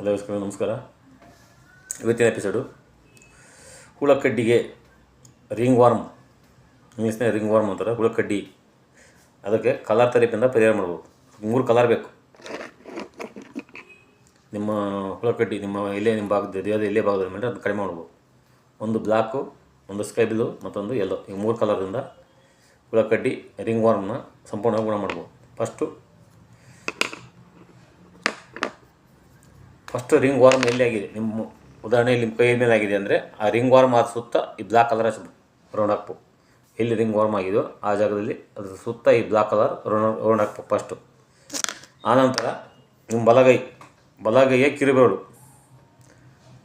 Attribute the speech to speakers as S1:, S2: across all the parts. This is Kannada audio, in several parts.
S1: ಎಲ್ಲರಿಗೂ ನಮಸ್ಕಾರ. ಇವತ್ತಿನ ಎಪಿಸೋಡು ಹುಳಕಡ್ಡಿಗೆ ರಿಂಗ್ ವಾರ್ಮ್, ಇಂಗ್ಲೀಷ್ನ ರಿಂಗ್ ವಾರ್ಮ್ ಅಂತಾರೆ. ಹುಳಕಡ್ಡಿ ಅದಕ್ಕೆ ಕಲರ್ ಥೆರಪಿಯಿಂದ ಪರಿಹಾರ ಮಾಡ್ಬೋದು. 3 ಕಲರ್ ಬೇಕು. ನಿಮ್ಮ ಹುಳಕಡ್ಡಿ ನಿಮ್ಮ ಭಾಗದ ದೇಹದ ಎಲ್ಲೇ ಭಾಗದ ಮೇಲೆ ಅದು ಕಡಿಮೆ ಮಾಡ್ಬೋದು. ಒಂದು ಬ್ಲ್ಯಾಕು, ಒಂದು ಸ್ಕೈ ಬ್ಲೂ, ಮತ್ತೊಂದು ಯೆಲ್ಲೋ. ಈ 3 ಕಲರಿಂದ ಹುಳಕಡ್ಡಿ ರಿಂಗ್ ವಾರ್ಮ್ನ ಸಂಪೂರ್ಣವಾಗಿ ಗುಣ ಮಾಡ್ಬೋದು. ಫಸ್ಟು ರಿಂಗ್ ವಾರ್ಮ್ ಎಲ್ಲಿ ಆಗಿದೆ, ನಿಮ್ಮ ಉದಾಹರಣೆಯಲ್ಲಿ ನಿಮ್ಮ ಕೈ ಮೇಲೆ ಆಗಿದೆ ಅಂದರೆ ಆ ರಿಂಗ್ ವಾರ್ಮ್ ಆದ ಸುತ್ತ ಈ ಬ್ಲ್ಯಾಕ್ ಕಲರ್ ರೌಂಡ್ ಹಾಕ್ಬೇಕು. ಎಲ್ಲಿ ರಿಂಗ್ ವಾರ್ಮ್ ಆಗಿದೆಯೋ ಆ ಜಾಗದಲ್ಲಿ ಅದ್ರ ಸುತ್ತ ಈ ಬ್ಲ್ಯಾಕ್ ಕಲರ್ ರೌಂಡ್ ಹಾಕ್ಬೇಕು ಫಸ್ಟು. ಆನಂತರ ನಿಮ್ಮ ಬಲಗೈಯ ಕಿರುಬೆರಳು,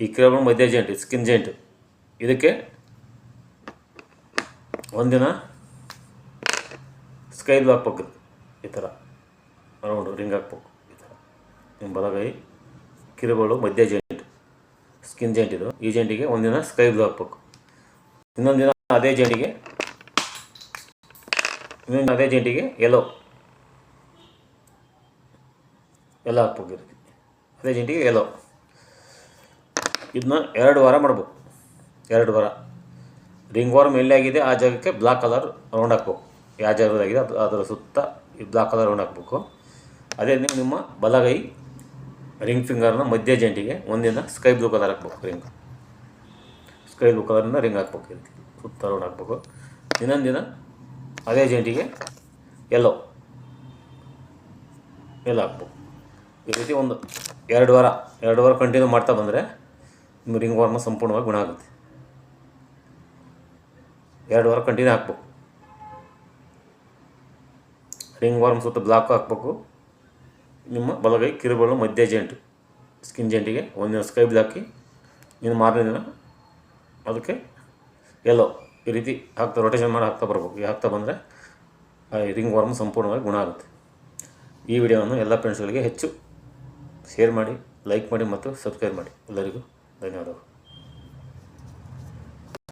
S1: ಈ ಕಿರುಬೆರಳು ಮಧ್ಯ ಜಾಯಿಂಟ್, ಸ್ಕಿನ್ ಜಾಯಿಂಟ್, ಇದಕ್ಕೆ ಒಂದಿನ ಸ್ಕೈ ಬ್ಲೂ ಹಾಕ್ಬೇಕು. ಈ ಥರ ರೌಂಡು ರಿಂಗ್ ಹಾಕ್ಬೇಕು. ಈ ಥರ ನಿಮ್ಮ ಬಲಗೈ ಕಿರುಬೆರಳು ಮಧ್ಯ ಜಾಯಿಂಟ್, ಸ್ಕಿನ್ ಜಾಯಿಂಟ್ ಇದು. ಈ ಜಾಯಿಂಟಿಗೆ ಒಂದಿನ ಸ್ಕೈ ಬ್ಲೂ ಹಾಕ್ಬೇಕು. ಇನ್ನೊಂದು ದಿನ ಅದೇ ಜಾಯಿಂಟಿಗೆ ಯೆಲ್ಲೋ ಹಾಕ್ಬೇಕು. ಅದೇ ಜಾಯಿಂಟಿಗೆ ಯೆಲ್ಲೋ. ಇದನ್ನ 2 ವಾರ ಮಾಡ್ಬೇಕು. 2 ವಾರ ರಿಂಗ್ ವಾರ್ಮ್ ಎಲ್ಲಿ ಆಗಿದೆ ಆ ಜಾಗಕ್ಕೆ ಬ್ಲ್ಯಾಕ್ ಕಲರ್ ರೌಂಡ್ ಹಾಕ್ಬೇಕು. ಯಾವ ಜಾಗದಾಗಿದೆ ಅದರ ಸುತ್ತ ಈ ಬ್ಲ್ಯಾಕ್ ಕಲರ್ ರೌಂಡ್ ಹಾಕ್ಬೇಕು. ಅದೇ ನೀವು ನಿಮ್ಮ ಬಲಗೈ ರಿಂಗ್ ಫಿಂಗರ್ನ ಮಧ್ಯ ಜಾಯಿಂಟಿಗೆ ಒಂದಿನ ಸ್ಕೈ ಬ್ಲೂ ಕಲರ್ ಹಾಕ್ಬೇಕು. ಸ್ಕೈ ಬ್ಲೂ ಕಲರಿಂದ ರಿಂಗ್ ಹಾಕ್ಬೇಕು. ಈ ರೀತಿ ಸುತ್ತ ರೌಂಡ್ ಹಾಕ್ಬೇಕು. ಇನ್ನೊಂದು ದಿನ ಅದೇ ಜಾಯಿಂಟಿಗೆ ಯೆಲ್ಲೋ ಹಾಕ್ಬೇಕು. ಈ ರೀತಿ ಒಂದು 2 ವಾರ ಕಂಟಿನ್ಯೂ ಮಾಡ್ತಾ ಬಂದರೆ ನಿಮ್ಮ ರಿಂಗ್ ವಾರ್ಮ್ ಸಂಪೂರ್ಣವಾಗಿ ಗುಣ ಆಗುತ್ತೆ. 2 ವಾರ ಕಂಟಿನ್ಯೂ ಹಾಕ್ಬೇಕು. ರಿಂಗ್ ವಾರ್ಮ್ ಸುತ್ತ ಬ್ಲ್ಯಾಕ್ ಹಾಕ್ಬೇಕು. ನಿಮ್ಮ ಬಲಗೈ ಕಿರುಬೆರಳು ಮಧ್ಯ ಜಾಯಿಂಟ್, ಸ್ಕಿನ್ ಜಾಯಿಂಟಿಗೆ ಒಂದಿನ ಸ್ಕೈ ಬ್ಲೂ ಹಾಕಿ, ಇನ್ನು ಮಾರನೇ ದಿನ ಅದಕ್ಕೆ ಯೆಲ್ಲೋ. ಈ ರೀತಿ ರೊಟೇಷನ್ ಮಾಡಿ ಹಾಕ್ತಾ ಬರಬೇಕು. ಹಾಕ್ತಾ ಬಂದರೆ ರಿಂಗ್ ವಾರ್ಮ್ ಸಂಪೂರ್ಣವಾಗಿ ಗುಣ ಆಗುತ್ತೆ. ಈ ವಿಡಿಯೋವನ್ನು ಎಲ್ಲ ಫ್ರೆಂಡ್ಸ್ಗಳಿಗೆ ಹೆಚ್ಚು ಶೇರ್ ಮಾಡಿ, ಲೈಕ್ ಮಾಡಿ ಮತ್ತು ಸಬ್ಸ್ಕ್ರೈಬ್ ಮಾಡಿ. ಎಲ್ಲರಿಗೂ ಧನ್ಯವಾದಗಳು.